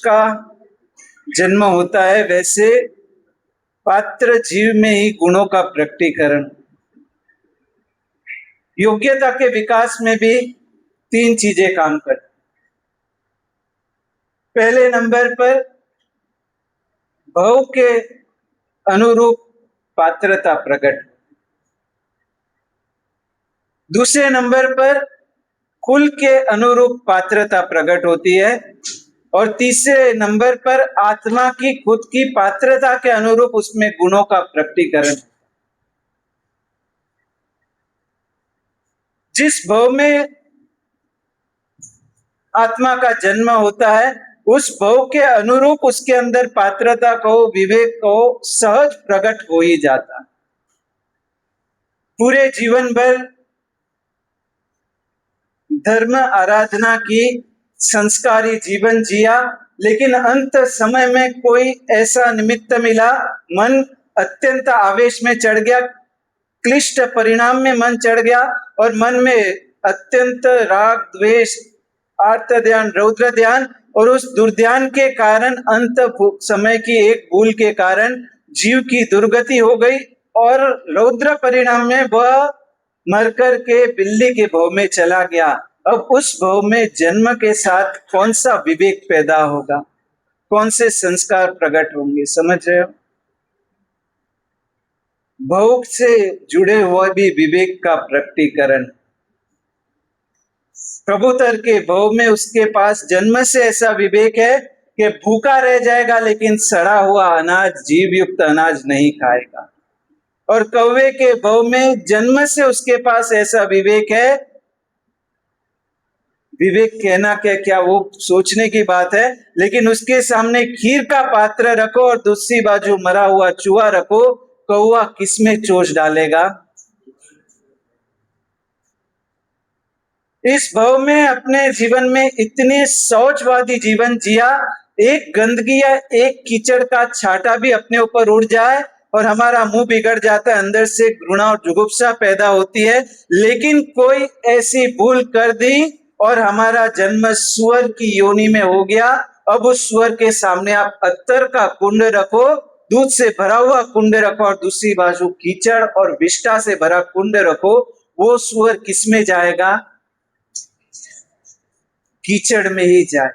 का जन्म होता है, वैसे पात्र जीव में ही गुणों का प्रकटीकरण। योग्यता के विकास में भी तीन चीजें काम करती। पहले नंबर पर भाव के अनुरूप पात्रता प्रकट, दूसरे नंबर पर कुल के अनुरूप पात्रता प्रकट होती है, और तीसरे नंबर पर आत्मा की खुद की पात्रता के अनुरूप उसमें गुणों का प्रकटीकरण। जिस भाव में आत्मा का जन्म होता है, उस भाव के अनुरूप उसके अंदर पात्रता को, विवेक को सहज प्रकट हो ही जाता। पूरे जीवन भर धर्म आराधना की, संस्कारी जीवन जिया, लेकिन अंत समय में कोई ऐसा निमित्त मिला, मन अत्यंत आवेश में चढ़ गया, क्लिष्ट परिणाम में मन चढ़ गया, और मन में अत्यंत राग द्वेष, आर्त ध्यान, रौद्र ध्यान, और उस दुर्ध्यान के कारण अंत समय की एक भूल के कारण जीव की दुर्गति हो गई, और रौद्र परिणाम में वह मरकर के बिल्ली के भाव में चला गया। अब उस भाव में जन्म के साथ कौन सा विवेक पैदा होगा, कौन से संस्कार प्रकट होंगे, समझ रहे हो? भाव से जुड़े हुए भी विवेक का प्रकटीकरण। प्रभुतर के भाव में उसके पास जन्म से ऐसा विवेक है कि भूखा रह जाएगा लेकिन सड़ा हुआ अनाज, जीव युक्त अनाज नहीं खाएगा। और कौवे के भाव में जन्म से उसके पास ऐसा विवेक है, विवेक कहना क्या वो सोचने की बात है, लेकिन उसके सामने खीर का पात्र रखो और दूसरी बाजू मरा हुआ चूहा रखो, कौवा किसमें चोंच डालेगा? इस भाव में अपने जीवन में इतने शौचवादी जीवन जिया, एक गंदगी या एक कीचड़ का छांटा भी अपने ऊपर उड़ जाए और हमारा मुंह बिगड़ जाता है, अंदर से घृणा और जुगुप्सा पैदा होती है। लेकिन कोई ऐसी भूल कर दी और हमारा जन्म सुअर की योनि में हो गया। अब उस सुअर के सामने आप अत्तर का कुंड रखो, दूध से भरा हुआ कुंड रखो, और दूसरी बाजू कीचड़ और विष्ठा से भरा कुंड रखो, वो सुअर किसमें जाएगा? कीचड़ में ही जाए।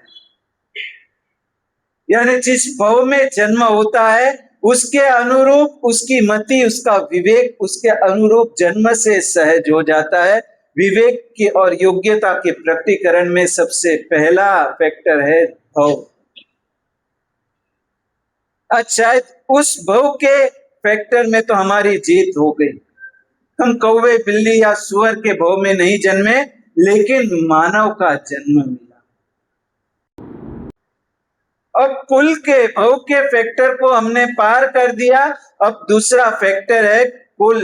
यानी जिस भाव में जन्म होता है उसके अनुरूप उसकी मति, उसका विवेक उसके अनुरूप जन्म से सहज हो जाता है। विवेक की और योग्यता के प्रकटीकरण में सबसे पहला फैक्टर है भाव। अच्छा, उस भाव के फैक्टर में तो हमारी जीत हो गई। हम कौवे, बिल्ली या सुअर के भाव में नहीं जन्मे, लेकिन मानव का जन्म मिला। अब कुल के भाव के फैक्टर को हमने पार कर दिया। अब दूसरा फैक्टर है कुल।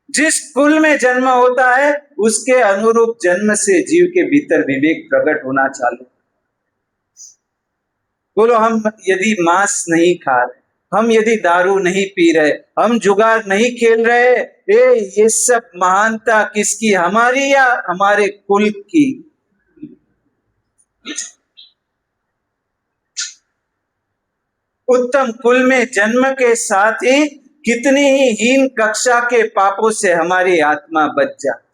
जिस कुल में जन्म होता है उसके अनुरूप जन्म से जीव के भीतर विवेक प्रकट होना चालू। बोलो, हम यदि मांस नहीं खा रहे, हम यदि दारू नहीं पी रहे, हम जुगार नहीं खेल रहे, ये सब महानता किसकी? हमारी या हमारे कुल की? उत्तम कुल में जन्म के साथ ही कितनी ही हीन कक्षा के पापों से हमारी आत्मा बच जाती।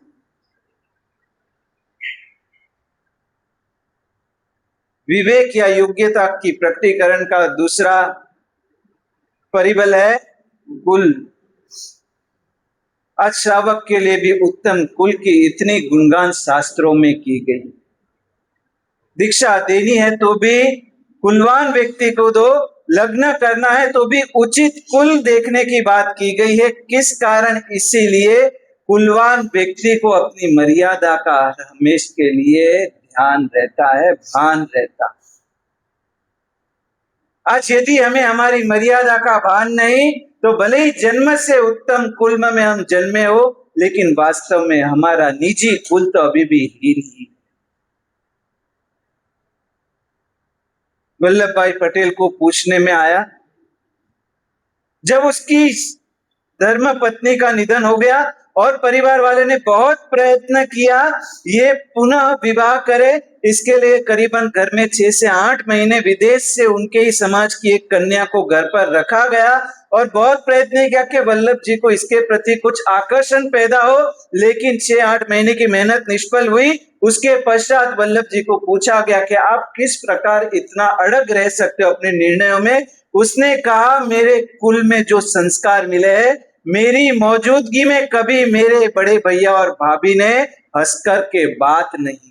विवेक या योग्यता की प्रकटीकरण का दूसरा परिबल है कुल। आज श्रावक के लिए भी उत्तम कुल की इतनी गुणगान शास्त्रों में की गई। दीक्षा देनी है तो भी कुलवान व्यक्ति को दो, लग्न करना है तो भी उचित कुल देखने की बात की गई है। किस कारण? इसीलिए कुलवान व्यक्ति को अपनी मर्यादा का हमेशा के लिए ध्यान रहता है, भान रहता। आज यदि हमें हमारी मर्यादा का भान नहीं, तो भले ही जन्म से उत्तम कुल में हम जन्मे हो, लेकिन वास्तव में हमारा निजी कुल तो अभी भी हीन ही। वल्लभ भाई पटेल को पूछने में आया, जब उसकी धर्म पत्नी का निधन हो गया और परिवार वाले ने बहुत प्रयत्न किया ये पुनः विवाह करे, इसके लिए करीबन घर में 6 से 8 महीने विदेश से उनके ही समाज की एक कन्या को घर पर रखा गया और बहुत प्रयत्न किया कि वल्लभ जी को इसके प्रति कुछ आकर्षण पैदा हो, लेकिन 6-8 महीने की मेहनत निष्फल हुई। उसके पश्चात वल्लभ जी को पूछा गया कि आप किस प्रकार इतना अड़ग रह सकते हो अपने निर्णयों में। उसने कहा, मेरे कुल में जो संस्कार मिले हैं, मेरी मौजूदगी में कभी मेरे बड़े भैया और भाभी ने हंसकर के बात नहीं।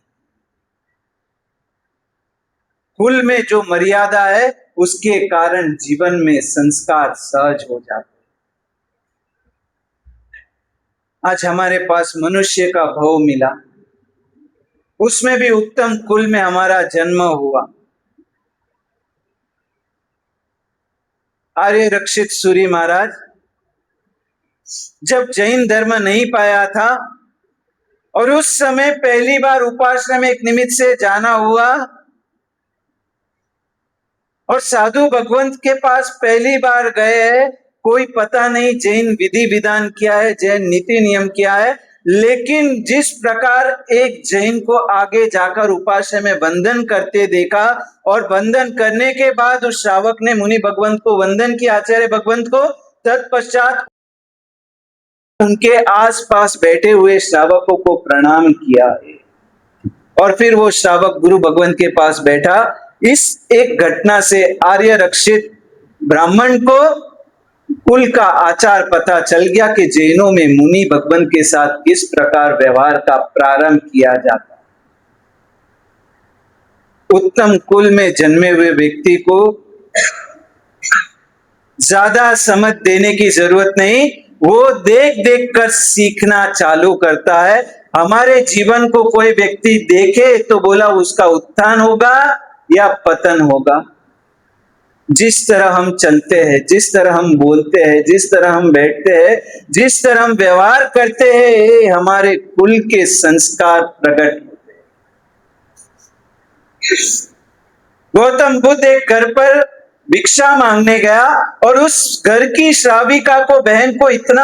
कुल में जो मर्यादा है उसके कारण जीवन में संस्कार सहज हो जाते। आज हमारे पास मनुष्य का भाव मिला, उसमें भी उत्तम कुल में हमारा जन्म हुआ। आर्य रक्षित सूरी महाराज जब जैन धर्म नहीं पाया था और उस समय पहली बार उपासना में एक निमित्त से जाना हुआ और साधु भगवंत के पास पहली बार गए, कोई पता नहीं जैन विधि विधान क्या है, जैन नीति नियम क्या है, लेकिन जिस प्रकार एक जैन को आगे जाकर उपासना में वंदन करते देखा और वंदन करने के बाद उस श्रावक ने मुनि भगवंत को वंदन किया, आचार्य भगवंत को, तत्पश्चात उनके आसपास बैठे हुए श्रावकों को प्रणाम किया और फिर वो श्रावक गुरु भगवंत के पास बैठा। इस एक घटना से आर्य रक्षित ब्राह्मण को कुल का आचार पता चल गया कि जैनों में मुनि भगवंत के साथ किस प्रकार व्यवहार का प्रारंभ किया जाता। उत्तम कुल में जन्मे हुए व्यक्ति को ज्यादा समझ देने की जरूरत नहीं, वो देख देख कर सीखना चालू करता है। हमारे जीवन को कोई व्यक्ति देखे तो बोला उसका उत्थान होगा या पतन होगा। जिस तरह हम चलते हैं, जिस तरह हम बोलते हैं, जिस तरह हम बैठते हैं, जिस तरह हम व्यवहार करते हैं, हमारे कुल के संस्कार प्रकट होते हैं। गौतम बुद्ध एक घर पर भिक्षा मांगने गया और उस घर की श्राविका को, बहन को इतना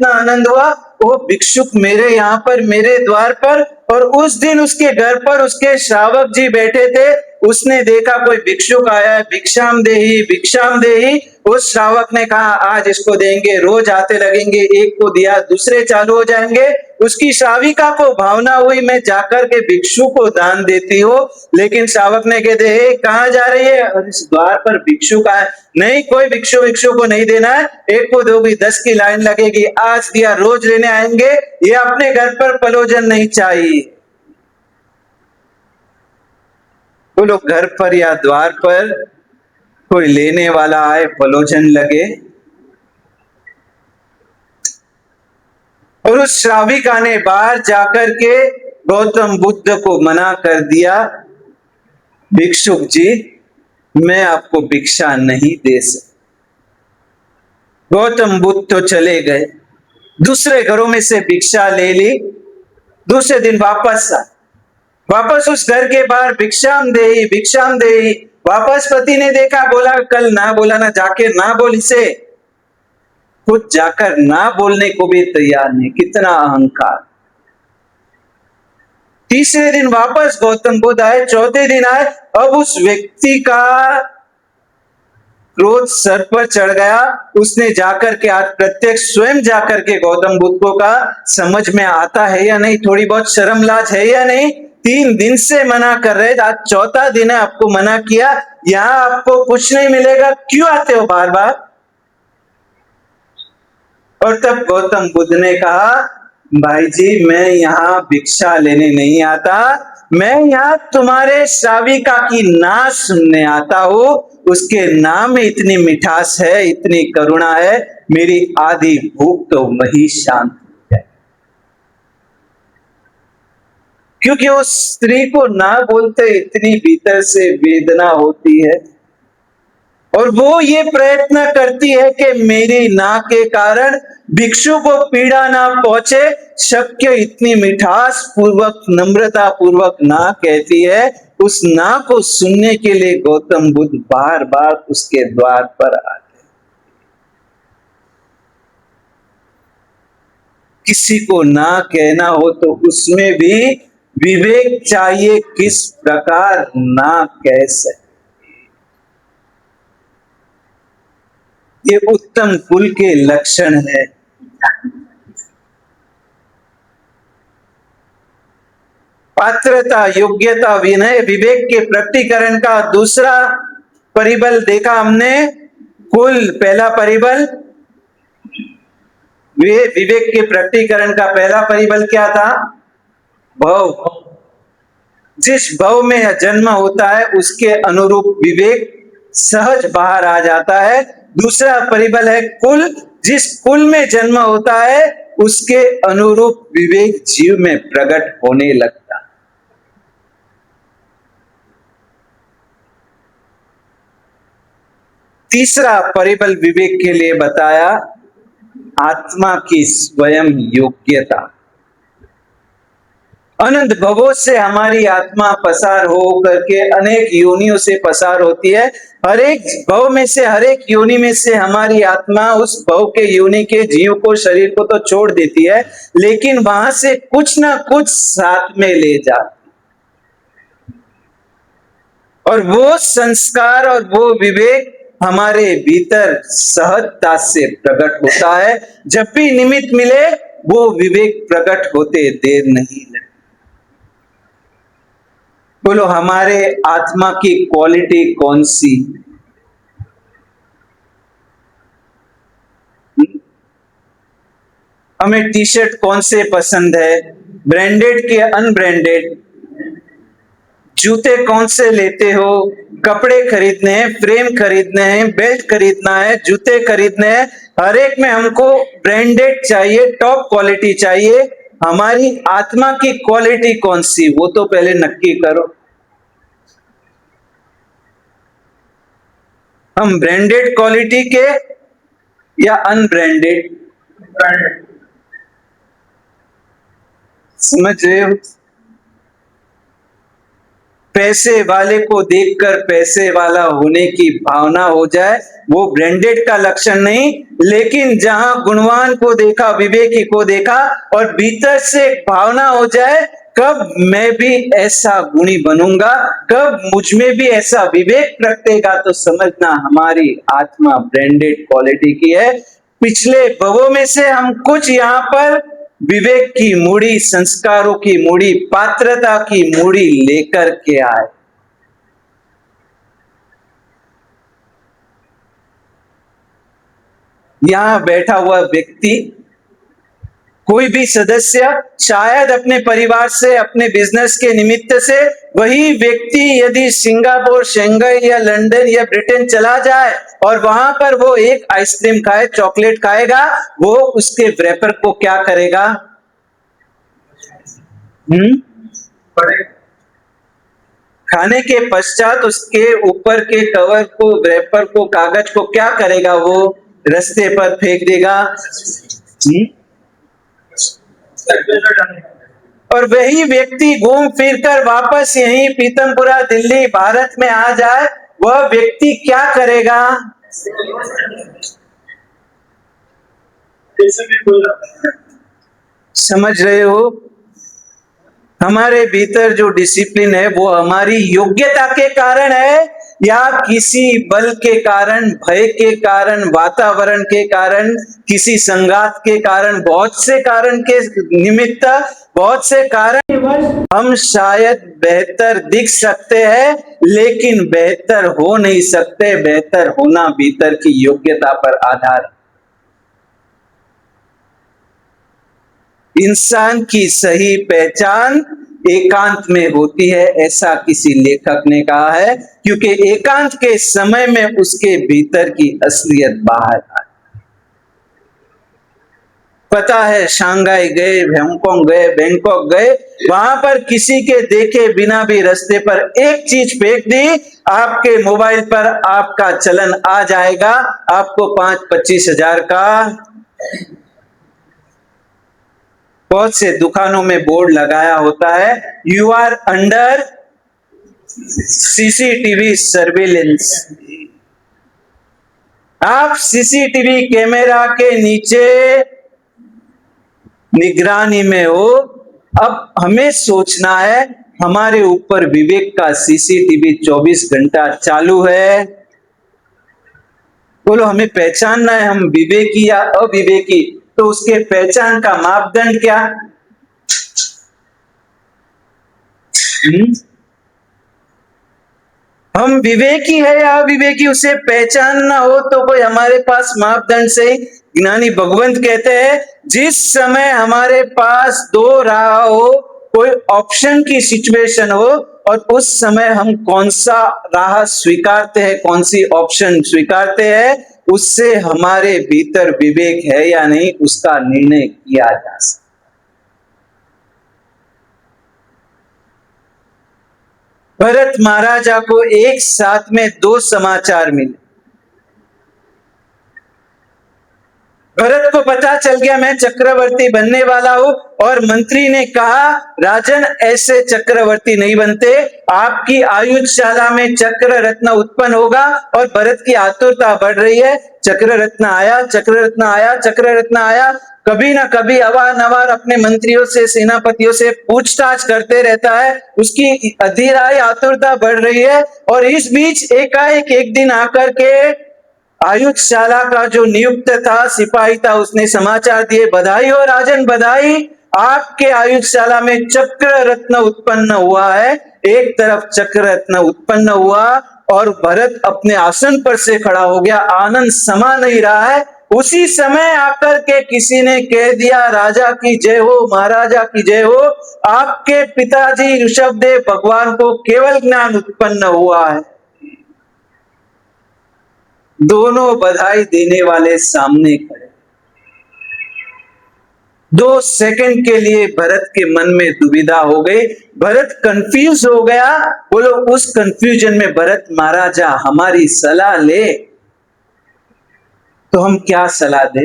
आनंद हुआ, वो भिक्षुक मेरे यहाँ पर, मेरे द्वार पर, और उस दिन उसके घर पर उसके श्रावक जी बैठे थे। उसने देखा कोई भिक्षुक आया है, भिक्षाम देही भिक्षाम देही। उस श्रावक ने कहा आज इसको देंगे, रोज आते लगेंगे, एक को दिया दूसरे चालू हो जाएंगे। उसकी श्राविका को भावना हुई मैं जाकर के भिक्षु को दान देती हो, लेकिन श्रावक ने कहते हे कहाँ जा रही है, और इस द्वार पर भिक्षु का है, नहीं कोई भिक्षु को नहीं देना है, एक को दोगी 10 की लाइन लगेगी, आज दिया रोज लेने आएंगे, ये अपने घर पर पलोजन नहीं चाहिए। बोलो घर पर या द्वार पर कोई लेने वाला आए, पलोजन लगे। और उस श्राविका ने बाहर जाकर के गौतम बुद्ध को मना कर दिया, भिक्षुक जी मैं आपको भिक्षा नहीं दे सकता। गौतम बुद्ध तो चले गए, दूसरे घरों में से भिक्षा ले ली, दूसरे दिन वापस उस घर के बाहर भिक्षाम देही। वापस पति ने देखा, बोला कल ना बोला ना, जाके ना बोल इसे, खुद जाकर ना बोलने को भी तैयार नहीं, कितना अहंकार। तीसरे दिन वापस गौतम बुद्ध आए, चौथे दिन आए, अब उस व्यक्ति का क्रोध सर पर चढ़ गया। उसने जाकर के आज प्रत्यक्ष स्वयं जाकर के गौतम बुद्ध को कहा समझ में आता है या नहीं, थोड़ी बहुत शर्म लाज है या नहीं, 3 दिन से मना कर रहे, आज चौथा दिन है आपको मना किया, यहां आपको कुछ नहीं मिलेगा, क्यों आते हो बार बार। और तब गौतम बुद्ध ने कहा भाई जी मैं यहाँ भिक्षा लेने नहीं आता, मैं यहाँ तुम्हारे श्राविका की नाच सुनने आता हूँ। उसके नाम में इतनी मिठास है, इतनी करुणा है, मेरी आधी भूख तो वही शांत हो जाए। क्योंकि उस स्त्री को ना बोलते इतनी भीतर से वेदना होती है और वो ये प्रयत्न करती है कि मेरी ना के कारण भिक्षु को पीड़ा ना पहुंचे। शक्य इतनी मिठास पूर्वक, नम्रता पूर्वक ना कहती है। उस ना को सुनने के लिए गौतम बुद्ध बार बार उसके द्वार पर आते। किसी को ना कहना हो तो उसमें भी विवेक चाहिए किस प्रकार ना कैसे। ये उत्तम कुल के लक्षण है। पात्रता, योग्यता, विनय, विवेक के प्रकटीकरण का दूसरा परिबल देखा हमने। कुल पहला परिबल, विवेक के प्रकटीकरण का पहला परिबल क्या था? भव। जिस भव में जन्म होता है उसके अनुरूप विवेक सहज बाहर आ जाता है। दूसरा परिबल है कुल। जिस कुल में जन्म होता है उसके अनुरूप विवेक जीव में प्रकट होने लगता है। तीसरा परिबल विवेक के लिए बताया, आत्मा की स्वयं योग्यता। अनंत भवों से हमारी आत्मा पसार हो करके अनेक योनियों से पसार होती है। हर एक भव में से, हर एक योनि में से हमारी आत्मा उस भव के योनि के जीव को, शरीर को तो छोड़ देती है, लेकिन वहां से कुछ ना कुछ साथ में ले जाती। और वो संस्कार और वो विवेक हमारे भीतर सहजता से प्रकट होता है। जब भी निमित्त मिले वो विवेक प्रकट होते देर नहीं लगती। बोलो, हमारे आत्मा की क्वालिटी कौन सी? हमें टी शर्ट कौन से पसंद है? ब्रांडेड के अनब्रांडेड? जूते कौन से लेते हो? कपड़े खरीदने हैं, फ्रेम खरीदने हैं, बेल्ट खरीदना है, जूते खरीदने हैं, हर एक में हमको ब्रांडेड चाहिए, टॉप क्वालिटी चाहिए। हमारी आत्मा की क्वालिटी कौन सी, वो तो पहले नक्की करो। हम ब्रांडेड क्वालिटी के या अनब्रांडेड? समझ रहे हो? पैसे वाले को देखकर पैसे वाला होने की भावना हो जाए, वो ब्रांडेड का लक्षण नहीं। लेकिन जहां गुणवान को देखा, विवेकी को देखा और भीतर से भावना हो जाए, कब मैं भी ऐसा गुणी बनूंगा, कब मुझ में भी ऐसा विवेक प्रगटेगा, तो समझना हमारी आत्मा ब्रांडेड क्वालिटी की है। पिछले भवों में से हम कुछ यहां पर विवेक की मूड़ी, संस्कारों की मूड़ी, पात्रता की मूड़ी लेकर के आए। यहां बैठा हुआ व्यक्ति, कोई भी सदस्य, शायद अपने परिवार से, अपने बिजनेस के निमित्त से, वही व्यक्ति यदि सिंगापुर, शंघाई या लंदन या ब्रिटेन चला जाए और वहां पर वो एक आइसक्रीम खाए, चॉकलेट खाएगा, वो उसके रैपर को क्या करेगा? खाने के पश्चात उसके ऊपर के कवर को, रैपर को, कागज को क्या करेगा? वो रास्ते पर फेंक देगा। और वही व्यक्ति घूम फिर कर वापस यही पीतमपुरा, दिल्ली, भारत में आ जाए, वह व्यक्ति क्या करेगा? समझ रहे हो? हमारे भीतर जो डिसिप्लिन है वो हमारी योग्यता के कारण है या किसी बल के कारण, भय के कारण, वातावरण के कारण, किसी संगात के कारण, बहुत से कारण के निमित्त, बहुत से कारण हम शायद बेहतर दिख सकते हैं लेकिन बेहतर हो नहीं सकते। बेहतर होना भीतर की योग्यता पर आधार। इंसान की सही पहचान एकांत में होती है, ऐसा किसी लेखक ने कहा है, क्योंकि एकांत के समय में उसके भीतर की असलियत बाहर आती। पता है, शांघाई गए, हांगकांग गए, बैंकॉक गए, वहां पर किसी के देखे बिना भी रास्ते पर एक चीज फेंक दी, आपके मोबाइल पर आपका चलन आ जाएगा, आपको 5-25 हजार का। बहुत से दुकानों में बोर्ड लगाया होता है, you are under CCTV surveillance. आप सीसीटीवी कैमरा के नीचे निगरानी में हो। अब हमें सोचना है, हमारे ऊपर विवेक का सीसीटीवी 24 घंटा चालू है। बोलो, हमें पहचानना है हम विवेकी या अविवेकी, तो उसके पहचान का मापदंड क्या? हम विवेकी है या अविवेकी, उसे पहचानना हो तो कोई हमारे पास मापदंड से ज्ञानी भगवंत कहते हैं, जिस समय हमारे पास दो राह हो, कोई ऑप्शन की सिचुएशन हो, और उस समय हम कौन सा राह स्वीकारते हैं, कौन सी ऑप्शन स्वीकारते हैं, उससे हमारे भीतर विवेक है या नहीं उसका निर्णय किया जा सकता। भरत महाराजा को एक साथ में दो समाचार मिले। भरत को पता चल गया मैं चक्रवर्ती बनने वाला हूं, और मंत्री ने कहा राजन ऐसे चक्रवर्ती नहीं बनते, आपकी आयुधशाला में चक्र रत्न उत्पन्न होगा। और भरत की आतुरता बढ़ रही है, चक्र रत्न आया, चक्र रत्न आया, चक्र रत्न आया। कभी ना कभी अवारनवार अपने मंत्रियों से, सेनापतियों से पूछताछ करते रहता है, उसकी अधीराई आतुरता बढ़ रही है। और इस बीच एकाएक एक दिन आकर के आयुधशाला का जो नियुक्त था, सिपाही था, उसने समाचार दिए, बधाई हो राजन, बधाई, आपके आयुधशाला में चक्र रत्न उत्पन्न हुआ है। एक तरफ चक्र रत्न उत्पन्न हुआ और भरत अपने आसन पर से खड़ा हो गया, आनंद समा नहीं रहा है। उसी समय आकर के किसी ने कह दिया, राजा की जय हो, महाराजा की जय हो, आपके पिताजी ऋषभदेव भगवान को केवल ज्ञान उत्पन्न हुआ है। दोनों बधाई देने वाले सामने खड़े। 2 सेकंड के लिए भरत के मन में दुविधा हो गई, भरत कंफ्यूज हो गया। बोलो, उस कंफ्यूजन में भरत महाराजा हमारी सलाह ले तो हम क्या सलाह दे?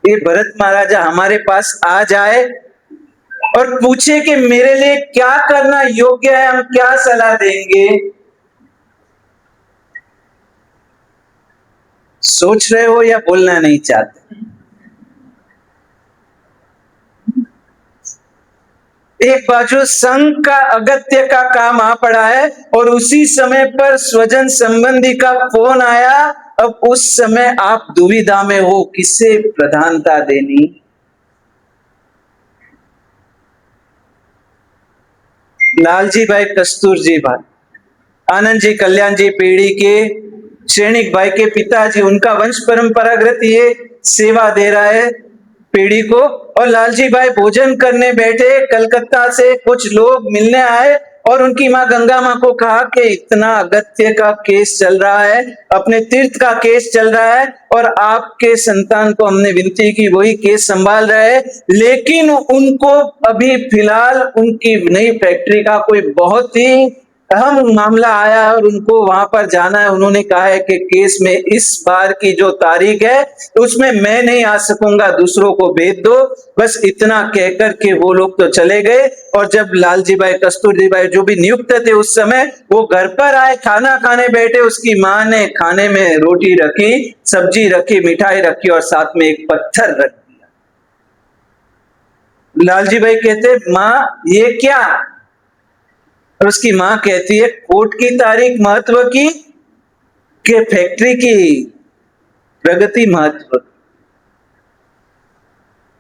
ये भरत महाराजा हमारे पास आ जाए और पूछे कि मेरे लिए क्या करना योग्य है, हम क्या सलाह देंगे? सोच रहे हो या बोलना नहीं चाहते? एक बाजू संघ का अगत्य का काम आ पड़ा है, और उसी समय पर स्वजन संबंधी का फोन आया। अब उस समय आप दुविधा में हो, किसे प्रधानता देनी? लालजी भाई, कस्तूर जी भाई, आनंद जी, कल्याण जी पीढ़ी के सैनिक भाई के पिताजी, उनका वंश परंपरागत ये सेवा दे रहा है पीढ़ी को। और लालजी भाई भोजन करने बैठे, कलकत्ता से कुछ लोग मिलने आए और उनकी मां गंगा मां को कहा कि इतना अगत्य का केस चल रहा है, अपने तीर्थ का केस चल रहा है, और आपके संतान को हमने विनती की, वही केस संभाल रहे हैं, लेकिन उनको अभी फिलहाल उनकी नई फैक्ट्री का कोई बहुत ही अहम मामला आया और उनको वहां पर जाना है। उन्होंने कहा है कि केस में इस बार की जो तारीख है उसमें मैं नहीं आ सकूंगा, दूसरों को भेज दो। बस इतना कहकर के वो लोग तो चले गए। और जब लालजी भाई, कस्तूरजी भाई जो भी नियुक्त थे उस समय, वो घर पर आए, खाना खाने बैठे, उसकी माँ ने खाने में रोटी रखी, सब्जी रखी, मिठाई रखी और साथ में एक पत्थर रख दिया। लालजी भाई कहते, माँ ये क्या? और उसकी मां कहती है, कोर्ट की तारीख महत्व की कि फैक्ट्री की प्रगति महत्व?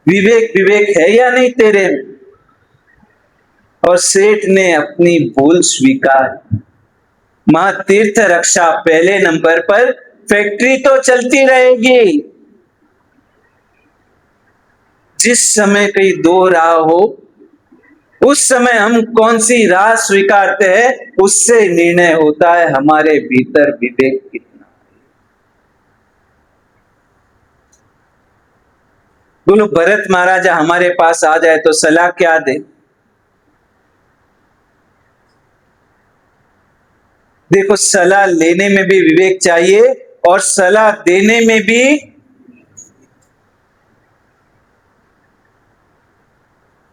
विवेक विवेक है या नहीं तेरे में? और सेठ ने अपनी भूल स्वीकार। मां तीर्थ रक्षा पहले नंबर पर, फैक्ट्री तो चलती रहेगी। जिस समय कहीं दो राह हो, उस समय हम कौन सी राह स्वीकारते हैं, उससे निर्णय होता है हमारे भीतर विवेक कितना। बोलो, भरत महाराजा हमारे पास आ जाए तो सलाह क्या दे? देखो, सलाह लेने में भी विवेक चाहिए और सलाह देने में भी।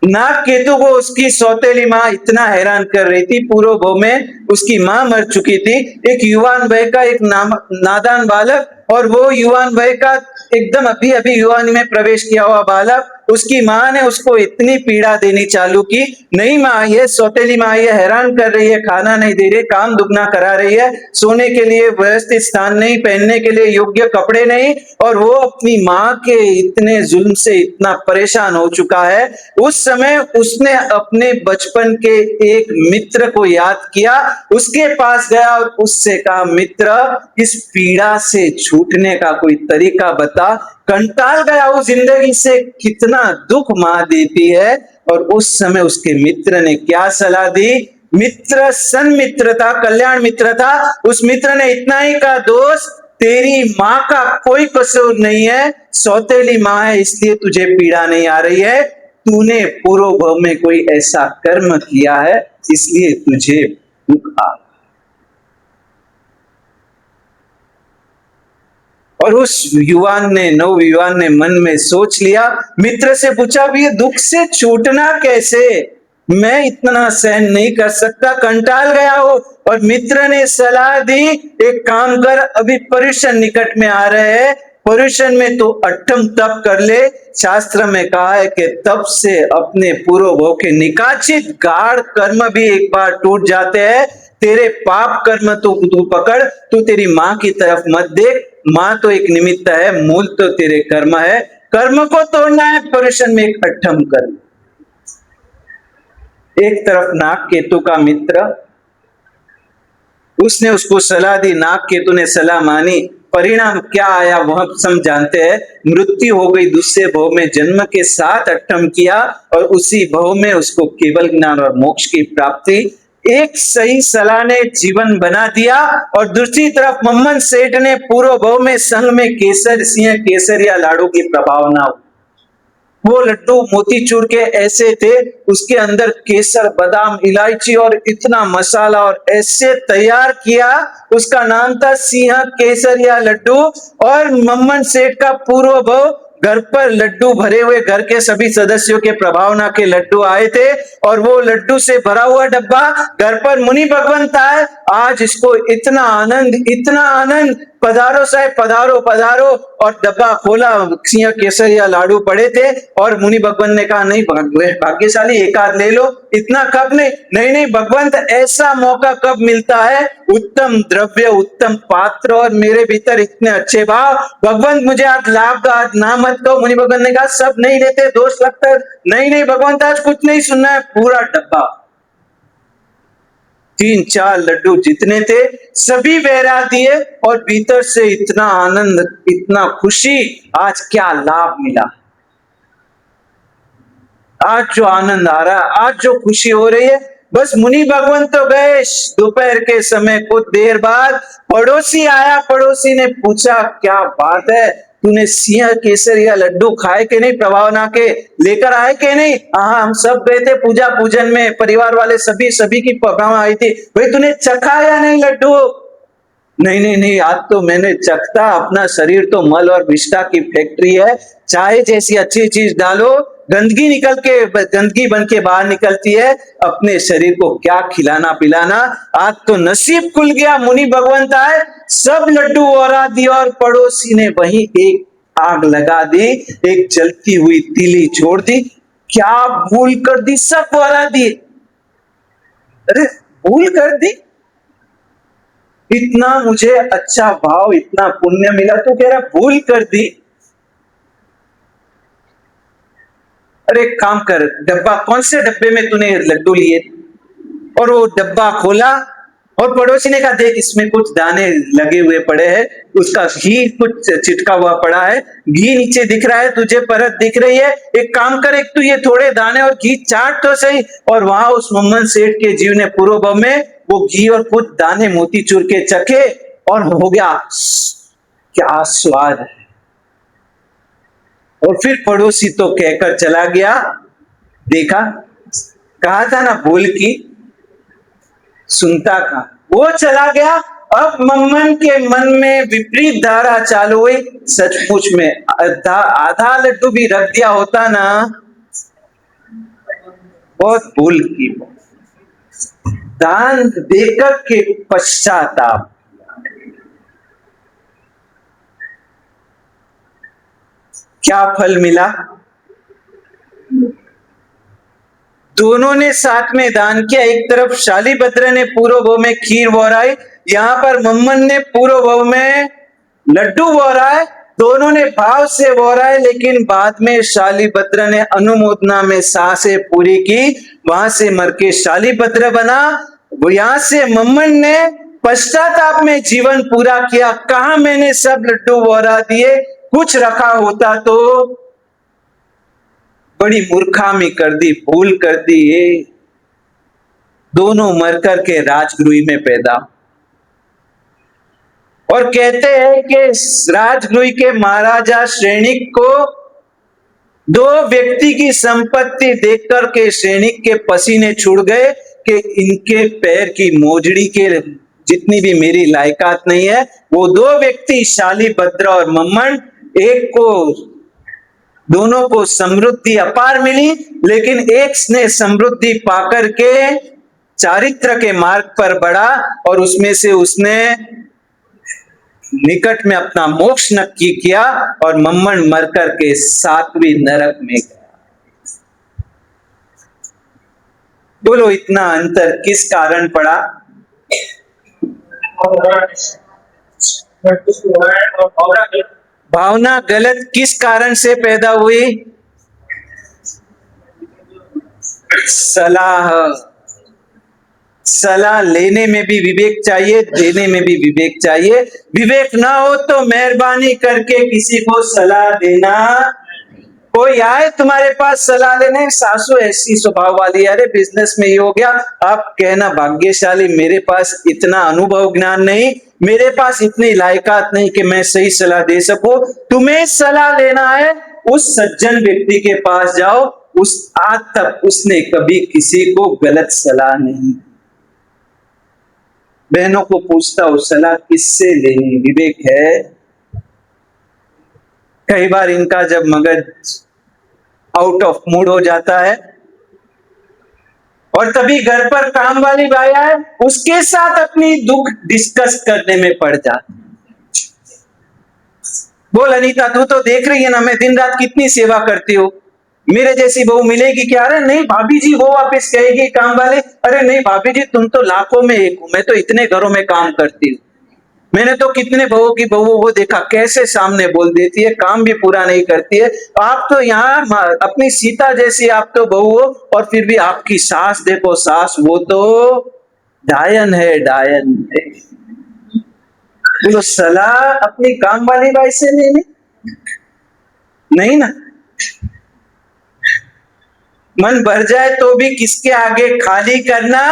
नाग केतु को उसकी सौतेली मां इतना हैरान कर रही थी। पूर्व भव में उसकी मां मर चुकी थी, एक युवान वय का एक नादान बालक और वो युवान वय का एकदम अभी अभी युवान में प्रवेश किया हुआ बालक, उसकी माँ ने उसको इतनी पीड़ा देनी चालू की। नहीं माँ, ये सौतेली माँ ये हैरान कर रही है, खाना नहीं दे रही, काम दुगना करा रही है, सोने के लिए व्यवस्थित स्थान नहीं, पहनने के लिए योग्य कपड़े नहीं। और वो अपनी माँ के इतने जुल्म से इतना परेशान हो चुका है। उस समय उसने अपने बचपन के एक मित्र को याद किया, उसके पास गया और उससे कहा, मित्र, इस पीड़ा से छूटने का कोई तरीका बता। कंटाल गया हूं जिंदगी से, कितना दुख मां देती है। और उस समय उसके मित्र ने क्या सलाह दी? मित्र सन मित्र था, कल्याण मित्र था। उस मित्र ने इतना ही कहा, दोस्त, तेरी माँ का कोई कसूर नहीं है, सौतेली माँ है इसलिए तुझे पीड़ा नहीं आ रही है, तूने पूर्व भव में कोई ऐसा कर्म किया है इसलिए तुझे दुख आ। और उस युवान ने, नवयुवान ने मन में सोच लिया, मित्र से पूछा, भी ये दुख से छूटना कैसे? मैं इतना सहन नहीं कर सकता, कंटाल गया हो। और मित्र ने सलाह दी, एक काम कर, अभी पर्युषण निकट में आ रहे हैं, पर्युषण में तो अट्ठम तप कर ले। शास्त्र में कहा है कि तप से अपने पूर्व भव के निकाचित गाढ़ कर्म भी एक बार टूट जाते हैं। तेरे पाप कर्म तो तू पकड़, तू तेरी माँ की तरफ मत देख, माँ तो एक निमित्त है, मूल तो तेरे कर्म है। कर्म को तोड़ना है, पर्युषण में एक अट्ठम कर्म। एक तरफ नाग केतु का मित्र, उसने उसको सलाह दी, नाग केतु ने सलाह मानी, परिणाम क्या आया वह सब जानते हैं। मृत्यु हो गई, दूसरे भव में जन्म के साथ अट्ठम किया और उसी भव में उसको केवल ज्ञान और मोक्ष की प्राप्ति। एक सही सलाह ने जीवन बना दिया। और दूसरी तरफ मम्मन सेठ ने पूर्व भव में संग में केसर सिंह केसरिया लाडू की प्रभावना, वो लड्डू मोतीचूर के ऐसे थे, उसके अंदर केसर, बादाम, इलायची और इतना मसाला और ऐसे तैयार किया, उसका नाम था सिंह केसरिया लड्डू। और मम्मन सेठ का पूर्व भव, घर पर लड्डू भरे हुए, घर के सभी सदस्यों के प्रभावना के लड्डू आए थे और वो लड्डू से भरा हुआ डब्बा घर पर मुनि भगवंत आए। आज इसको इतना आनंद, इतना आनंद, पधारो साहब, पधारो पधारो। और डब्बा खोला, सिंह केसरिया लाडू पड़े थे और मुनि भगवंत ने कहा, नहीं भाग्यशाली, एक आध ले लो। इतना कब? नहीं नहीं नहीं भगवंत, ऐसा मौका कब मिलता है? उत्तम द्रव्य, उत्तम पात्र और मेरे भीतर इतने अच्छे भाव, भगवंत मुझे आज लाभ का ना मत कहो। मुनि भगवंत ने कहा, सब नहीं लेते, दोष लगता है। नहीं नहीं भगवंत, आज कुछ नहीं सुनना है, पूरा डब्बा, 3-4 लड्डू जितने थे सभी बहरा दिए। और भीतर से इतना आनंद, इतना खुशी, आज क्या लाभ मिला, आज जो आनंद आ रहा है, आज जो खुशी हो रही है। बस मुनि भगवंत तो गए। दोपहर के समय कुछ देर बाद पड़ोसी आया, पड़ोसी ने पूछा, क्या बात है, तूने सिंह केसरिया लड्डू खाए के नहीं, प्रभावना के लेकर आए के नहीं? हाँ, हम सब गए थे पूजा पूजन में, परिवार वाले सभी की प्रभावना आई थी। भाई तूने चखा या नहीं लड्डू? नहीं नहीं नहीं, आज तो मैंने चखता। अपना शरीर तो मल और विष्ठा की फैक्ट्री है, चाहे जैसी अच्छी चीज डालो, गंदगी निकल के, गंदगी बन के बाहर निकलती है। अपने शरीर को क्या खिलाना पिलाना। आज तो नसीब खुल गया, मुनि भगवंत आए, सब लड्डू ओरा दिए और पड़ोसी ने वहीं एक आग लगा दी, एक जलती हुई तीली छोड़ दी। क्या भूल कर दी, सब ओरा दी। अरे भूल कर दी, इतना मुझे अच्छा भाव, इतना पुण्य मिला, तो कह रहा भूल कर दी। अरे काम कर, डब्बा, कौन से डब्बे में तूने लड्डू लिए? और वो डब्बा खोला और पड़ोसी ने कहा, देख इसमें कुछ दाने लगे हुए पड़े हैं, उसका घी कुछ चिटका हुआ पड़ा है, घी नीचे दिख रहा है तुझे, परत दिख रही है, एक काम कर, एक तू ये थोड़े दाने और घी चाट तो सही। और वहां उस मोहम्मद सेठ के जीव ने पूर्व भव में वो घी और कुछ दाने मोतीचूर के चखे और हो गया, क्या स्वाद है। और फिर पड़ोसी तो कहकर चला गया, देखा, कहा था ना भूल की, सुनता का, वो चला गया। अब मम्मन के मन में विपरीत धारा चालू हुई, सचमुच में आधा लड्डू भी रख दिया होता ना, बहुत भूल की। दान देकर के पश्चाताप, क्या फल मिला? दोनों ने साथ में दान किया। एक तरफ शालीभद्र ने पूर्व भव में खीर बोराई, यहाँ पर मम्मन ने पूर्व भव में लड्डू बोराए। दोनों ने भाव से बोराए, लेकिन बाद में शालीभद्र ने अनुमोदना में सांसें पूरी की, वहां से मर के शालीभद्र बना। यहां से मम्मन ने पश्चाताप में जीवन पूरा किया, कहा मैंने सब लड्डू बोरा दिए, कुछ रखा होता तो बड़ी मूर्खामी कर दी, भूल कर दी। ये दोनों मरकर के राजगृह में पैदा, और कहते हैं कि राजगृह के महाराजा सैनिक को दो व्यक्ति की संपत्ति देखकर के सैनिक के पसीने छूट गए कि इनके पैर की मोजड़ी के जितनी भी मेरी लायकात नहीं है। वो दो व्यक्ति शालीभद्र और मम्मन, एक को दोनों को समृद्धि अपार मिली, लेकिन एक ने समृद्धि पाकर के चारित्र के मार्ग पर बढ़ा और उसमें से उसने निकट में अपना मोक्ष नक्की किया, और मम्मन मरकर के 7वीं नरक में गया। बोलो इतना अंतर किस कारण पड़ा? भावना गलत किस कारण से पैदा हुई? सलाह लेने में भी विवेक चाहिए, देने में भी विवेक चाहिए। विवेक ना हो तो मेहरबानी करके किसी को सलाह देना। कोई आए तुम्हारे पास सलाह लेने, सासू ऐसी स्वभाव वाली, अरे बिजनेस में ये हो गया, आप कहना भाग्यशाली, मेरे पास इतना अनुभव ज्ञान नहीं, मेरे पास इतनी लायकात नहीं कि मैं सही सलाह दे सकूं। तुम्हें सलाह लेना है, उस सज्जन व्यक्ति के पास जाओ, उस आज तक उसने कभी किसी को गलत सलाह नहीं। बहनों को पूछता हूं सलाह किससे लेनी, विवेक है? कई बार इनका जब मगज आउट ऑफ मूड हो जाता है और तभी घर पर काम वाली बाई आए, उसके साथ अपनी दुख डिस्कस करने में पड़ जाते। बोल अनीता, तू तो देख रही है ना मैं दिन रात कितनी सेवा करती हूँ, मेरे जैसी बहू मिलेगी क्या? अरे नहीं भाभी जी, वो वापस कहेगी काम वाले, अरे नहीं भाभी जी, तुम तो लाखों में एक हो, मैं तो इतने घरों में काम करती हूँ, मैंने तो कितने बहू की बहू वो देखा कैसे सामने बोल देती है, काम भी पूरा नहीं करती है। आप तो यहाँ अपनी सीता जैसी आप तो बहू हो, और फिर भी आपकी सास देखो, सास वो तो डायन है, डायन है। तो सलाह अपनी काम वाली बाई से लेनी नहीं ना। मन भर जाए तो भी किसके आगे खाली करना,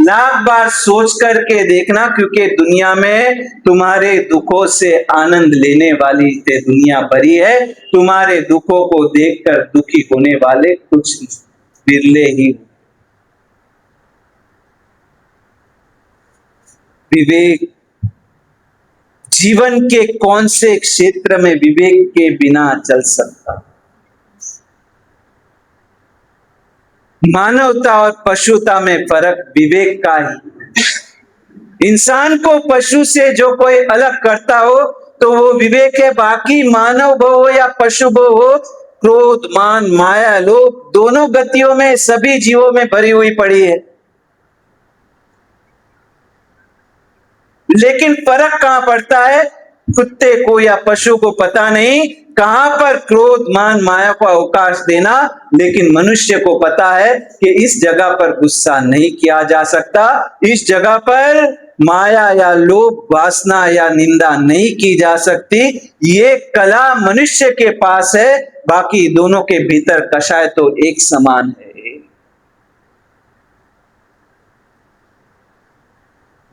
लाख बार सोच करके देखना, क्योंकि दुनिया में तुम्हारे दुखों से आनंद लेने वाली से दुनिया भरी है। तुम्हारे दुखों को देखकर दुखी होने वाले कुछ बिरले ही। विवेक जीवन के कौन से क्षेत्र में विवेक के बिना चल सकता? मानवता और पशुता में फर्क विवेक का ही। इंसान को पशु से जो कोई अलग करता हो तो वो विवेक है। बाकी मानव भव हो या पशु भव हो, क्रोध, मान, माया, लोभ दोनों गतियों में सभी जीवों में भरी हुई पड़ी है। लेकिन फर्क कहां पड़ता है? कुत्ते को या पशु को पता नहीं कहां पर क्रोध, मान, माया को अवकाश देना, लेकिन मनुष्य को पता है कि इस जगह पर गुस्सा नहीं किया जा सकता, इस जगह पर माया या लोभ, वासना या निंदा नहीं की जा सकती। ये कला मनुष्य के पास है, बाकी दोनों के भीतर कषाय तो एक समान है।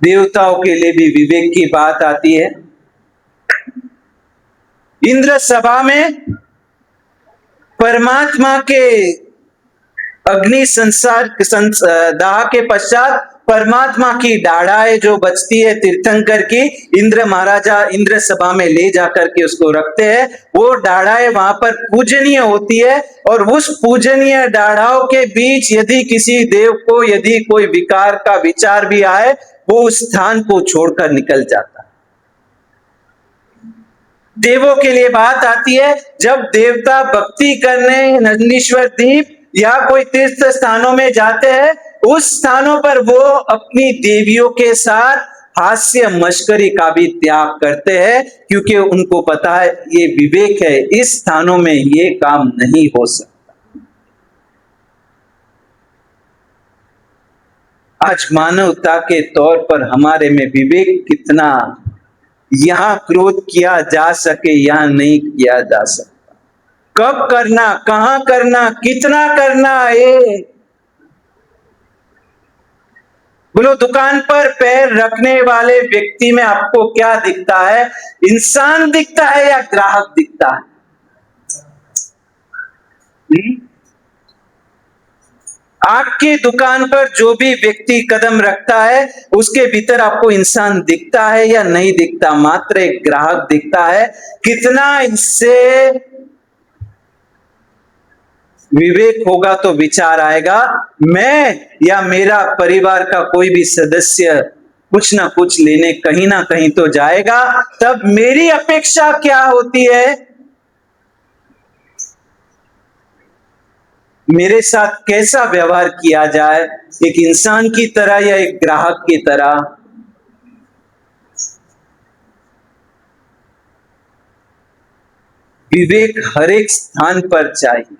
देवताओं के लिए भी विवेक की बात आती है। इंद्र सभा में परमात्मा के अग्नि संसार दाह के पश्चात परमात्मा की डाढ़ाएं जो बचती है तीर्थंकर की, इंद्र महाराजा इंद्र सभा में ले जाकर के उसको रखते हैं। वो डाढ़ाएं वहां पर पूजनीय होती है, और उस पूजनीय डाढ़ाओं के बीच यदि किसी देव को यदि कोई विकार का विचार भी आए, वो उस स्थान को छोड़कर निकल जाता। देवों के लिए बात आती है, जब देवता भक्ति करने नंदीश्वर दीप या कोई तीर्थ स्थानों में जाते हैं, उस स्थानों पर वो अपनी देवियों के साथ हास्य मश्करी का भी त्याग करते हैं, क्योंकि उनको पता है ये विवेक है, इस स्थानों में ये काम नहीं हो सकता। आज मानवता के तौर पर हमारे में विवेक कितना, यहां क्रोध किया जा सके या नहीं किया जा सकता, कब करना, कहां करना, कितना करना, ये बोलो। दुकान पर पैर रखने वाले व्यक्ति में आपको क्या दिखता है? इंसान दिखता है या ग्राहक दिखता है? आपकी दुकान पर जो भी व्यक्ति कदम रखता है, उसके भीतर आपको इंसान दिखता है या नहीं दिखता? मात्र एक ग्राहक दिखता है। कितना इससे विवेक होगा तो विचार आएगा, मैं या मेरा परिवार का कोई भी सदस्य कुछ ना कुछ लेने कहीं ना कहीं तो जाएगा, तब मेरी अपेक्षा क्या होती है? मेरे साथ कैसा व्यवहार किया जाए, एक इंसान की तरह या एक ग्राहक की तरह? विवेक हर एक स्थान पर चाहिए।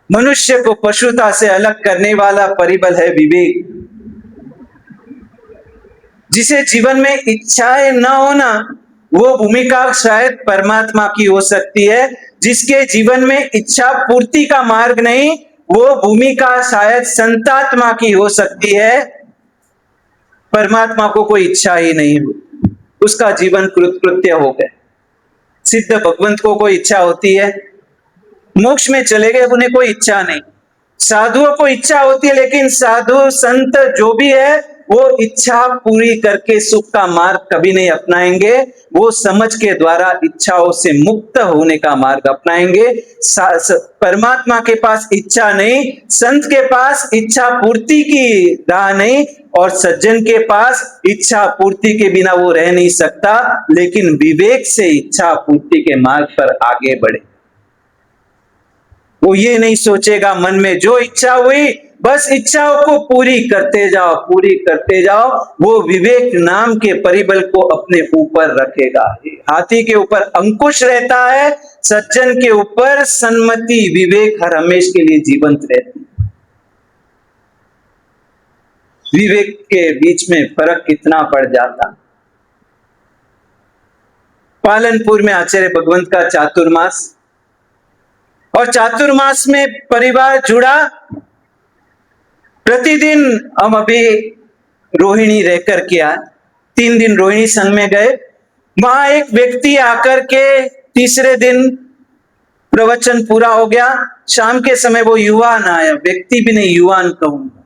मनुष्य को पशुता से अलग करने वाला परिबल है विवेक। जिसे जीवन में इच्छाएं न होना, वो भूमिका शायद परमात्मा की हो सकती है। जिसके जीवन में इच्छा पूर्ति का मार्ग नहीं, वो भूमिका शायद संतात्मा की हो सकती है। परमात्मा को कोई इच्छा ही नहीं हुई, उसका जीवन कृतकृत्य हो गया। सिद्ध भगवंत को कोई इच्छा होती है? मोक्ष में चले गए, उन्हें कोई इच्छा नहीं। साधुओं को इच्छा होती है, लेकिन साधु संत जो भी है, वो इच्छा पूरी करके सुख का मार्ग कभी नहीं अपनाएंगे। वो समझ के द्वारा इच्छाओं से मुक्त होने का मार्ग अपनाएंगे। परमात्मा के पास इच्छा नहीं, संत के पास इच्छा पूर्ति की राह नहीं, और सज्जन के पास इच्छा पूर्ति के बिना वो रह नहीं सकता, लेकिन विवेक से इच्छा पूर्ति के मार्ग पर आगे बढ़े। वो ये नहीं सोचेगा मन में जो इच्छा हुई बस इच्छाओं को पूरी करते जाओ, पूरी करते जाओ। वो विवेक नाम के परिबल को अपने ऊपर रखेगा। हाथी के ऊपर अंकुश रहता है, सज्जन के ऊपर सन्मति विवेक हर हमेश के लिए जीवंत रहती है। विवेक के बीच में फर्क कितना पड़ जाता। पालनपुर में आचार्य भगवंत का चातुर्मास, और चातुर्मास में परिवार जुड़ा। प्रतिदिन हम अभी रोहिणी रह कर के आए, 3 दिन रोहिणी संघ में गए। वहां एक व्यक्ति आकर के तीसरे दिन प्रवचन पूरा हो गया, शाम के समय वो युवान आया, व्यक्ति भी नहीं युवान कहूंगा,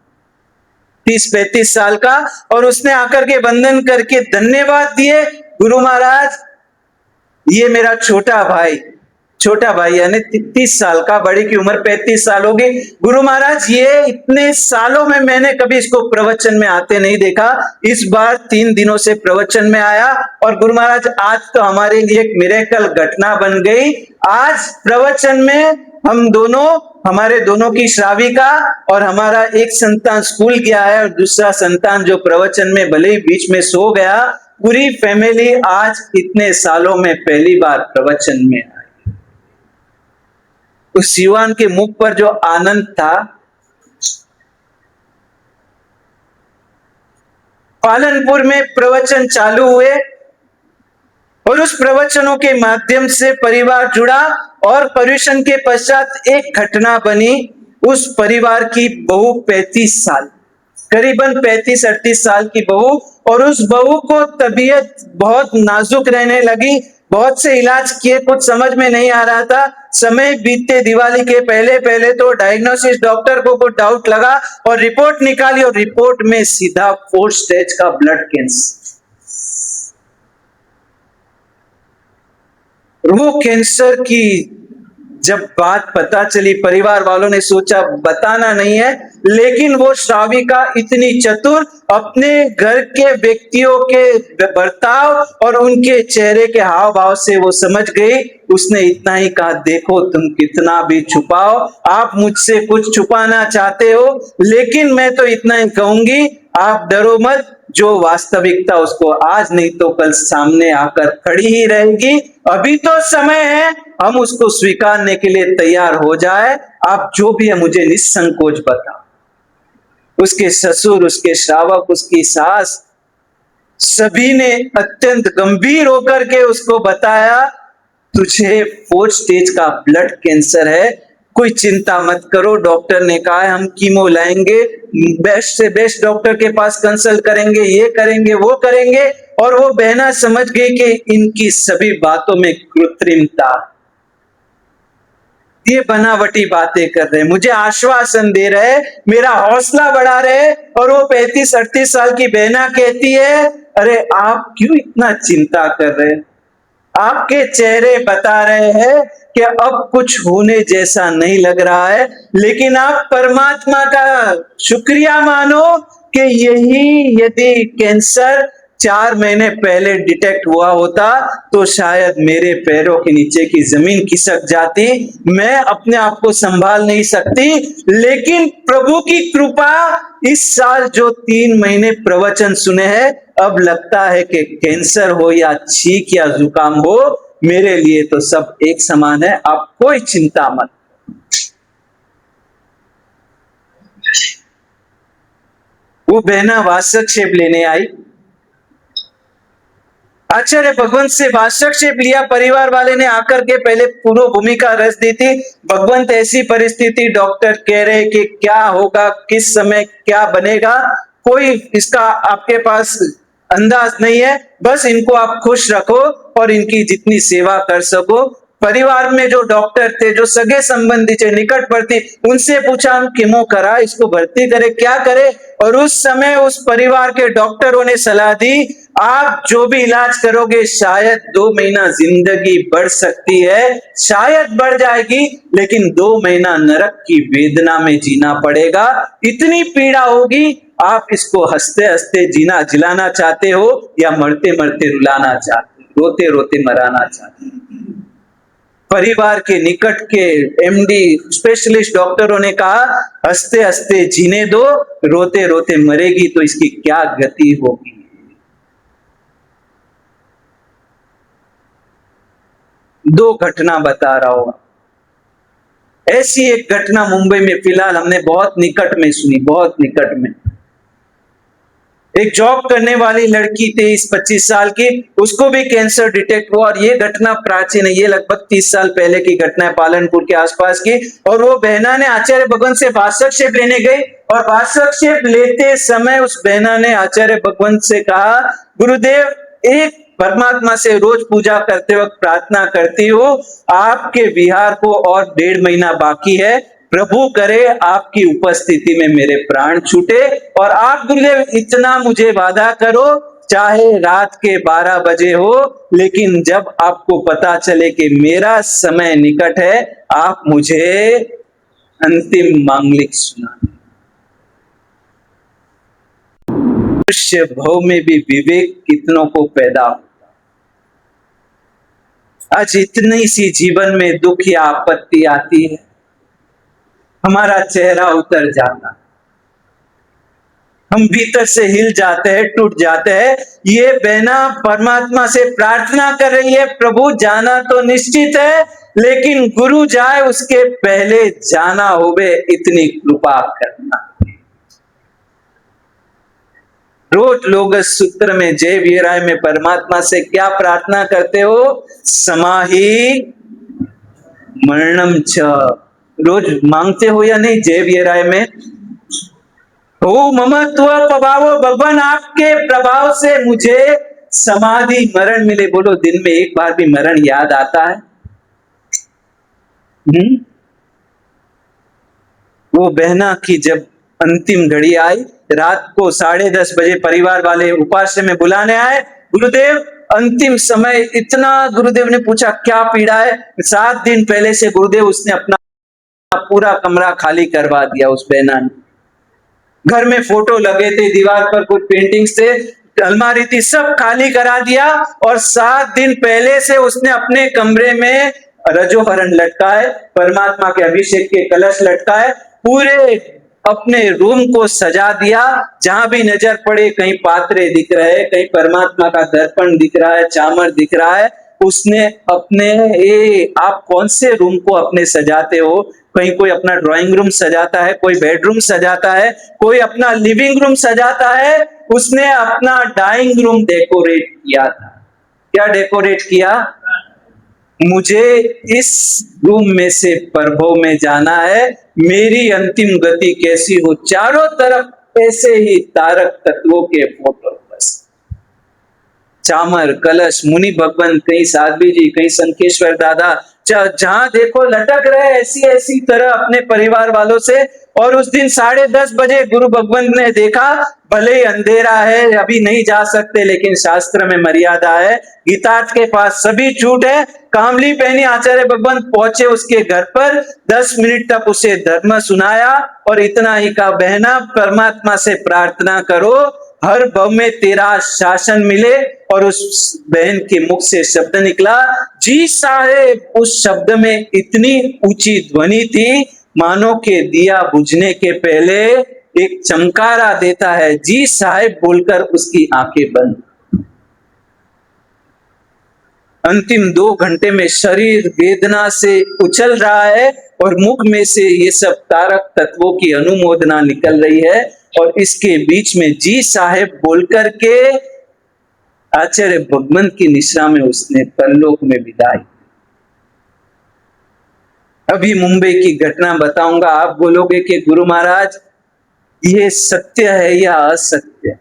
30-35 साल का, और उसने आकर के वंदन करके धन्यवाद दिए। गुरु महाराज, ये मेरा छोटा भाई यानी 30 साल का, बड़ी की उम्र 35 साल होगी। गुरु महाराज, ये इतने सालों में मैंने कभी इसको प्रवचन में आते नहीं देखा, इस बार 3 दिनों से प्रवचन में आया, और गुरु महाराज आज तो हमारे लिए एक मिरेकल घटना बन गई। आज प्रवचन में हम दोनों, हमारे दोनों की श्राविका और हमारा एक संतान स्कूल गया है, और दूसरा संतान जो प्रवचन में भले ही बीच में सो गया, पूरी फैमिली आज इतने सालों में पहली बार प्रवचन में आई। उस युवान के मुख पर जो आनंद था। पालनपुर में प्रवचन चालू हुए, और उस प्रवचनों के माध्यम से परिवार जुड़ा, और प्रवचन के पश्चात एक घटना बनी। उस परिवार की बहू 35 साल, करीबन 35-38 साल की बहू, और उस बहू को तबीयत बहुत नाजुक रहने लगी। बहुत से इलाज किए, कुछ समझ में नहीं आ रहा था। समय बीतते दिवाली के पहले तो डायग्नोसिस डॉक्टर को कुछ डाउट लगा, और रिपोर्ट निकाली, और रिपोर्ट में सीधा 4th स्टेज का ब्लड कैंसर। वो कैंसर की जब बात पता चली, परिवार वालों ने सोचा बताना नहीं है, लेकिन वो श्राविका इतनी चतुर, अपने घर के व्यक्तियों के बर्ताव और उनके चेहरे के हाव भाव से वो समझ गई। उसने इतना ही कहा, देखो तुम कितना भी छुपाओ, आप मुझसे कुछ छुपाना चाहते हो, लेकिन मैं तो इतना ही कहूंगी, आप डरो मत, जो वास्तविकता उसको आज नहीं तो कल सामने आकर खड़ी ही रहेगी। अभी तो समय है, हम उसको स्वीकारने के लिए तैयार हो जाए। आप जो भी है मुझे निसंकोच बताओ। उसके ससुर, उसके श्रावक, उसकी सास, सभी ने अत्यंत गंभीर होकर के उसको बताया, तुझे 4th स्टेज का ब्लड कैंसर है, कोई चिंता मत करो, डॉक्टर ने कहा है हम कीमो लाएंगे, बेस्ट से बेस्ट डॉक्टर के पास कंसल्ट करेंगे, ये करेंगे वो करेंगे। और वो बहना समझ गई कि इनकी सभी बातों में कृत्रिमता, ये बनावटी बातें कर रहे हैं, मुझे आश्वासन दे रहे, मेरा हौसला बढ़ा रहे। और वो 35-38 साल की बहना कहती है, अरे आप क्यों इतना चिंता कर रहे हैं, आपके चेहरे बता रहे हैं कि अब कुछ होने जैसा नहीं लग रहा है, लेकिन आप परमात्मा का शुक्रिया मानो कि यही यदि कैंसर 4 महीने पहले डिटेक्ट हुआ होता तो शायद मेरे पैरों के नीचे की जमीन खिसक जाती, मैं अपने आप को संभाल नहीं सकती। लेकिन प्रभु की कृपा, इस साल जो 3 महीने प्रवचन सुने हैं, अब लगता है कि कैंसर हो या छींक या जुकाम हो, मेरे लिए तो सब एक समान है, आप कोई चिंता मत। वो बहना वात्सक्षेप लेने आई, आचार्य भगवंत से वात्सक्षेप लिया। परिवार वाले ने आकर के पहले पूर्व भूमिका रच दी थी, भगवंत ऐसी परिस्थिति, डॉक्टर कह रहे कि क्या होगा, किस समय क्या बनेगा, कोई इसका आपके पास अंदाज नहीं है, बस इनको आप खुश रखो और इनकी जितनी सेवा कर सको। परिवार में जो डॉक्टर थे, जो सगे संबंधी थे, निकटवर्ती, उनसे पूछा हम कीमो करा, इसको भर्ती करे, क्या करे। और उस समय उस परिवार के डॉक्टरों ने सलाह दी, आप जो भी इलाज करोगे शायद 2 महीना जिंदगी बढ़ सकती है, शायद बढ़ जाएगी, लेकिन 2 महीना नरक की वेदना में जीना पड़ेगा, इतनी पीड़ा होगी। आप इसको हंसते हंसते जीना जिलाना चाहते हो या मरते मरते रुलाना चाहते हो, रोते रोते मराना चाहते हो। परिवार के निकट के एमडी स्पेशलिस्ट डॉक्टरों ने कहा, हंसते हंसते जीने दो, रोते रोते मरेगी तो इसकी क्या गति होगी। दो घटना बता रहा हूं, ऐसी एक घटना मुंबई में फिलहाल हमने बहुत निकट में सुनी, बहुत निकट में। एक जॉब करने वाली लड़की 23-25 साल की, उसको भी कैंसर डिटेक्ट हुआ। और ये घटना प्राचीन है, ये लगभग 30 साल पहले की घटना है, पालनपुर के आसपास की। और वो बहना ने आचार्य भगवंत से वात्सक्षेप लेने गई, और वात्सक्षेप लेते समय उस बहना ने आचार्य भगवंत से कहा, गुरुदेव, एक परमात्मा से रोज पूजा करते वक्त प्रार्थना करती हूँ, आपके विहार को और 1.5 महीना बाकी है, प्रभु करे आपकी उपस्थिति में मेरे प्राण छूटे। और आप गुरुदेव इतना मुझे वादा करो, चाहे रात के 12 बजे हो, लेकिन जब आपको पता चले कि मेरा समय निकट है, आप मुझे अंतिम मांगलिक सुना। मनुष्य भाव में भी विवेक कितनों को पैदा होता। आज इतनी सी जीवन में दुख या आपत्ति आती है, हमारा चेहरा उतर जाता, हम भीतर से हिल जाते हैं, टूट जाते हैं। ये बहना परमात्मा से प्रार्थना कर रही है, प्रभु जाना तो निश्चित है, लेकिन गुरु जाए उसके पहले जाना होवे, इतनी कृपा करना। रोज लोग सूत्र में, जय वीराय में परमात्मा से क्या प्रार्थना करते हो? समाहि मरणम च, रोज मांगते हो या नहीं? जय वीराय में हो ममत्व प्रभाव, भगवान आपके प्रभाव से मुझे समाधि मरण मिले। बोलो, दिन में एक बार भी मरण याद आता है? वो बहना की जब अंतिम घड़ी आई, रात को 10:30 बजे परिवार वाले उपास्य में बुलाने आए, गुरुदेव अंतिम समय इतना गुरुदेव ने पूछा क्या पीड़ा है, 7 दिन पहले से गुरुदेव उसने अपना पूरा कमरा खाली करवा दिया। उस बहना ने, घर में फोटो लगे थे, दीवार पर कुछ पेंटिंग्स थे, अलमारी थी, सब खाली करा दिया और 7 दिन पहले से उसने अपने कमरे में रजोहरण लटकाए, परमात्मा के अभिषेक के कलश लटकाए, पूरे अपने रूम को सजा दिया। जहां भी नजर पड़े कहीं पात्रे दिख रहे हैं, कहीं परमात्मा का दर्पण दिख रहा है, चामर दिख रहा है। उसने अपने आप कौन से रूम को अपने सजाते हो? कहीं कोई अपना ड्राइंग रूम सजाता है, कोई बेडरूम सजाता है, कोई अपना लिविंग रूम सजाता है। उसने अपना डाइंग रूम डेकोरेट किया था। क्या डेकोरेट किया? मुझे इस रूम में से प्रभु में जाना है, मेरी अंतिम गति कैसी हो। चारों तरफ ऐसे ही तारक तत्वों के फोटो, बस चामर, कलश, मुनि भगवान, कहीं साध्वी जी, कहीं संकेश्वर दादा, जहां देखो लटक रहे ऐसी ऐसी तरह अपने परिवार वालों से। और उस दिन 10:30 बजे गुरु भगवान ने देखा, भले ही अंधेरा है, अभी नहीं जा सकते, लेकिन शास्त्र में मर्यादा है, गीतार्थ के पास सभी छूट है। कामली पहनी आचार्य भगवान पहुंचे उसके घर पर, 10 मिनट तक उसे धर्म सुनाया और इतना ही कहा, बहना परमात्मा से प्रार्थना करो हर भव में तेरा शासन मिले। और उस बहन के मुख से शब्द निकला, जी साहेब। उस शब्द में इतनी ऊंची ध्वनि थी मानो के दिया बुझने के पहले एक चमकारा देता है, जी साहेब बोलकर उसकी आंखें बंद। अंतिम 2 घंटे में शरीर वेदना से उछल रहा है और मुख में से ये सब तारक तत्वों की अनुमोदना निकल रही है। और इसके बीच में जी साहेब बोलकर के आचार्य भगवान की निश्रा में उसने परलोक में विदाई। अभी मुंबई की घटना बताऊंगा, आप बोलोगे कि गुरु महाराज ये सत्य है या असत्य?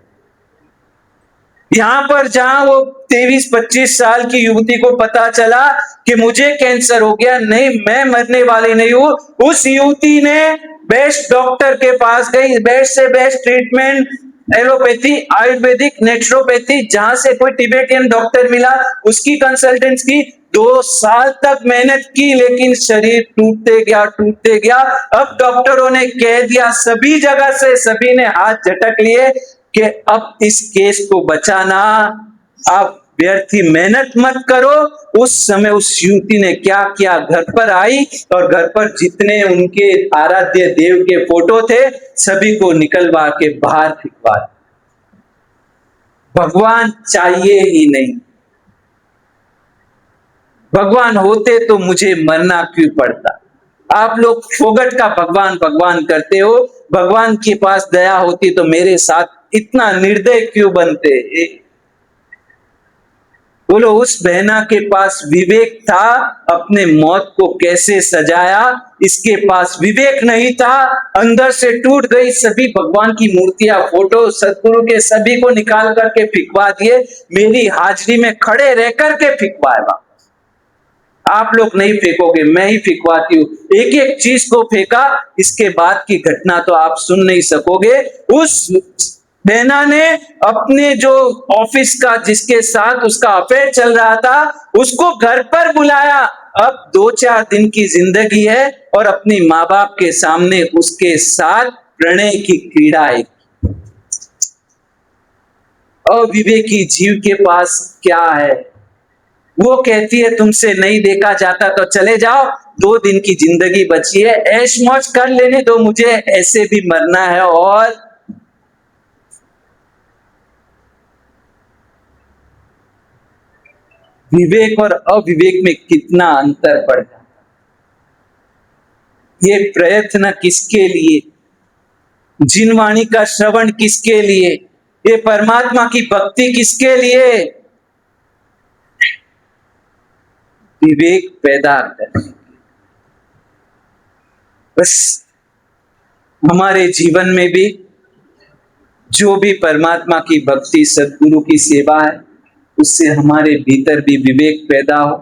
यहां पर जहां वो 23-25 साल की युवती को पता चला कि मुझे कैंसर हो गया, नहीं मैं मरने वाली नहीं हूं, उस युवती ने बेस्ट डॉक्टर के पास गई, बेस्ट से best treatment, allopathy, Ayurvedic, naturopathy, जहां से कोई तिबेटियन डॉक्टर मिला उसकी कंसल्टेंस की, 2 साल तक मेहनत की, लेकिन शरीर टूटते गया। अब डॉक्टरों ने कह दिया, सभी जगह से सभी ने हाथ झटक लिए कि अब इस केस को बचाना, आप व्यर्थी मेहनत मत करो। उस समय उस युवती ने क्या किया, घर पर आई और घर पर जितने उनके आराध्य देव के फोटो थे सभी को निकलवा के बाहर फेंकवा दिया। भगवान चाहिए ही नहीं, भगवान होते तो मुझे मरना क्यों पड़ता। आप लोग फोगट का भगवान भगवान करते हो, भगवान के पास दया होती तो मेरे साथ इतना निर्दय क्यों बनते। बोलो, उस बहना के पास विवेक था, अपने मौत को कैसे सजाया। इसके पास विवेक नहीं था, अंदर से टूट गई सभी भगवान की मूर्तियां, फोटो सदगुरु के सभी को निकाल करके फिकवा दिए, मेरी हाजिरी में खड़े रह करके फिकवाए। आप लोग नहीं फेंकोगे, मैं ही फिकवाती हूं। एक एक चीज को फेंका, इसके बाद की घटना तो आप सुन नहीं सकोगे। उस बहना ने अपने जो ऑफिस का जिसके साथ उसका अफेयर चल रहा था उसको घर पर बुलाया। अब 2-4 दिन की जिंदगी है और अपनी माँ बाप के सामने उसके साथ प्रणय की क्रीड़ा है। अविवेकी जीव के पास क्या है? वो कहती है तुमसे नहीं देखा जाता तो चले जाओ, 2 दिन की जिंदगी बची है, ऐश मौज कर लेने दो, मुझे ऐसे भी मरना है। और विवेक और अविवेक में कितना अंतर पड़ जाता। ये प्रयत्न किसके लिए? जिनवाणी का श्रवण किसके लिए? ये परमात्मा की भक्ति किसके लिए? विवेक पैदा कर। बस हमारे जीवन में भी जो भी परमात्मा की भक्ति, सद्गुरु की सेवा है, उससे हमारे भीतर भी विवेक पैदा हो।